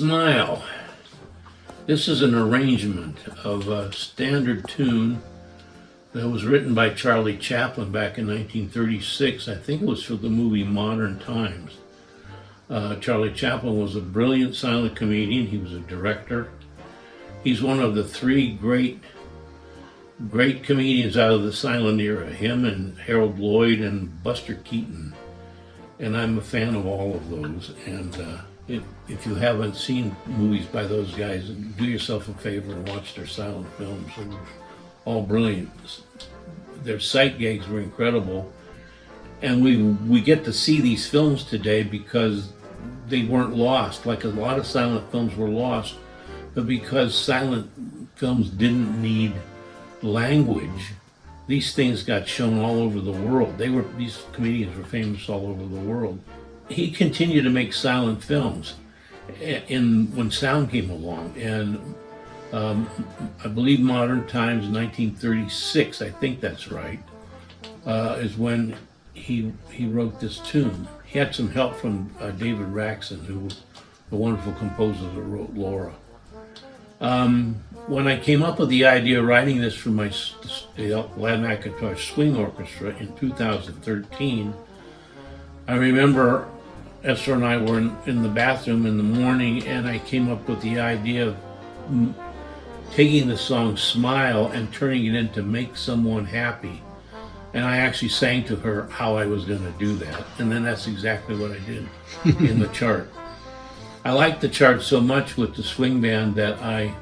Smile. This is an arrangement of a standard tune that was written by Charlie Chaplin back in 1936. I think it was for the movie Modern Times. Charlie Chaplin was a brilliant silent comedian. He was a director. He's one of the three great comedians out of the silent era, him and Harold Lloyd and Buster Keaton. And I'm a fan of all of those. And if you haven't seen movies by those guys, do yourself a favor and watch their silent films. They're all brilliant. Their sight gags were incredible. And we get to see these films today because they weren't lost, like a lot of silent films were lost, but because silent films didn't need language, these things got shown all over the world. These comedians were famous all over the world. He continued to make silent films when sound came along, and I believe Modern Times, 1936, I think that's right, is when he wrote this tune. He had some help from David Raxon, who was the wonderful composer that wrote Laura. When I came up with the idea of writing this for my Ladd McIntosh Swing Orchestra in 2013, I remember Esther and I were in the bathroom in the morning, and I came up with the idea of taking the song Smile and turning it into Make Someone Happy. And I actually sang to her how I was going to do that. And then that's exactly what I did in the chart. I liked the chart so much with the swing band that I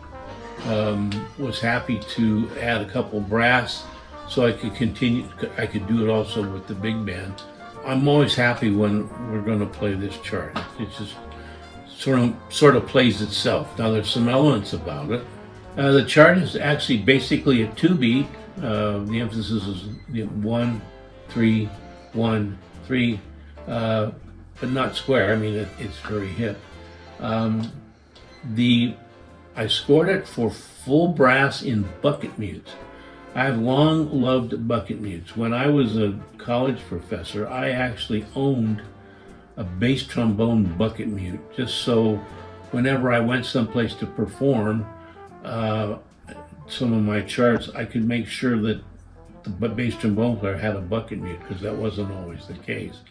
was happy to add a couple brass so I could continue. I could do it also with the big band. I'm always happy when we're going to play this chart. It just sort of plays itself. Now there's some elements about it. The chart is actually basically a 2-beat. The emphasis is 1, 3, 1, 3, but not square. I mean, it's very hip. I scored it for full brass in bucket mutes. I've long loved bucket mutes. When I was a college professor, I actually owned a bass trombone bucket mute, just so whenever I went someplace to perform some of my charts, I could make sure that the bass trombone player had a bucket mute, because that wasn't always the case.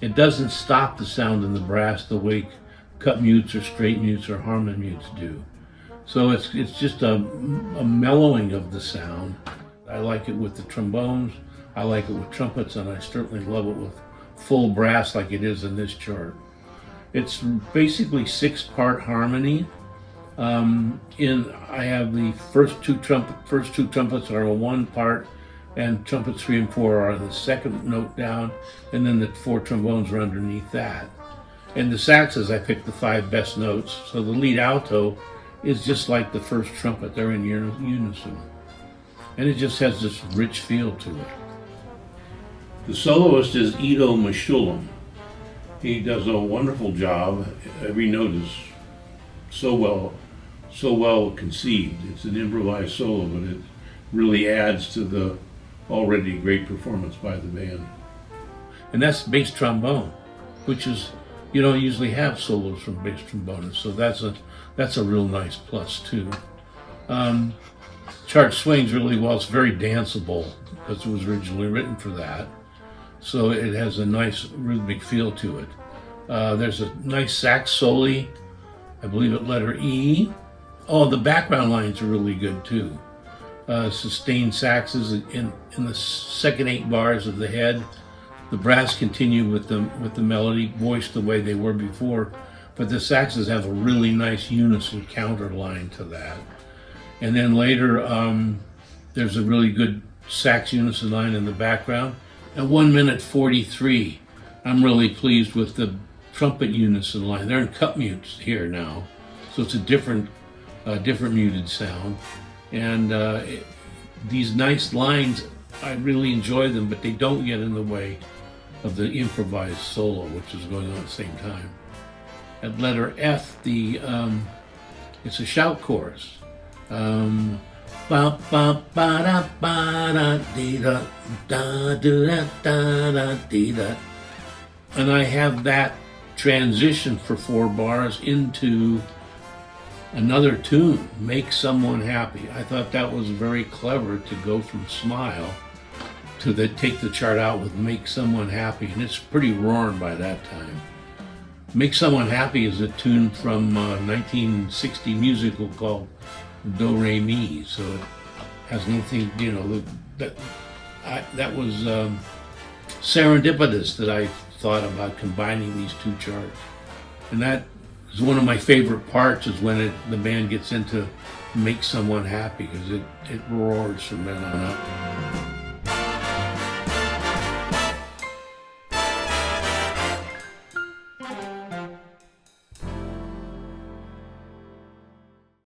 It doesn't stop the sound in the brass the way cut mutes or straight mutes or harmon mutes do. So it's just a mellowing of the sound. I like it with the trombones, I like it with trumpets, and I certainly love it with full brass like it is in this chart. It's basically 6-part harmony. I have the first two trumpets are a 1 part, and trumpets 3 and 4 are the second note down, and then the 4 trombones are underneath that. And the saxes, I picked the 5 best notes, so the lead alto is just like the first trumpet. They're in unison. And it just has this rich feel to it. The soloist is Ido Meshulam. He does a wonderful job. Every note is so well conceived. It's an improvised solo, but it really adds to the already great performance by the band. And that's bass trombone, which is, you don't usually have solos from bass trombonists, so that's a real nice plus too. Chart swings really well. It's very danceable because it was originally written for that. So it has a nice rhythmic feel to it. There's a nice sax soli, I believe at letter E. Oh, the background lines are really good too. Sustained saxes in the second 8 bars of the head. The brass continue with the melody, voiced the way they were before, but the saxes have a really nice unison counter line to that. And then later, there's a really good sax unison line in the background. At 1 minute 43, I'm really pleased with the trumpet unison line. They're in cut mutes here now, so it's a different muted sound. And these nice lines, I really enjoy them, but they don't get in the way of the improvised solo, which is going on at the same time. At letter F, it's a shout chorus. And I have that transition for 4 bars into another tune, Make Someone Happy. I thought that was very clever to go from Smile to take the chart out with Make Someone Happy, and it's pretty roaring by that time. Make Someone Happy is a tune from a 1960 musical called Do Re Mi, so it has nothing, you know, that was serendipitous that I thought about combining these two charts. And that is one of my favorite parts, is when the band gets into Make Someone Happy, because it roars from then on up.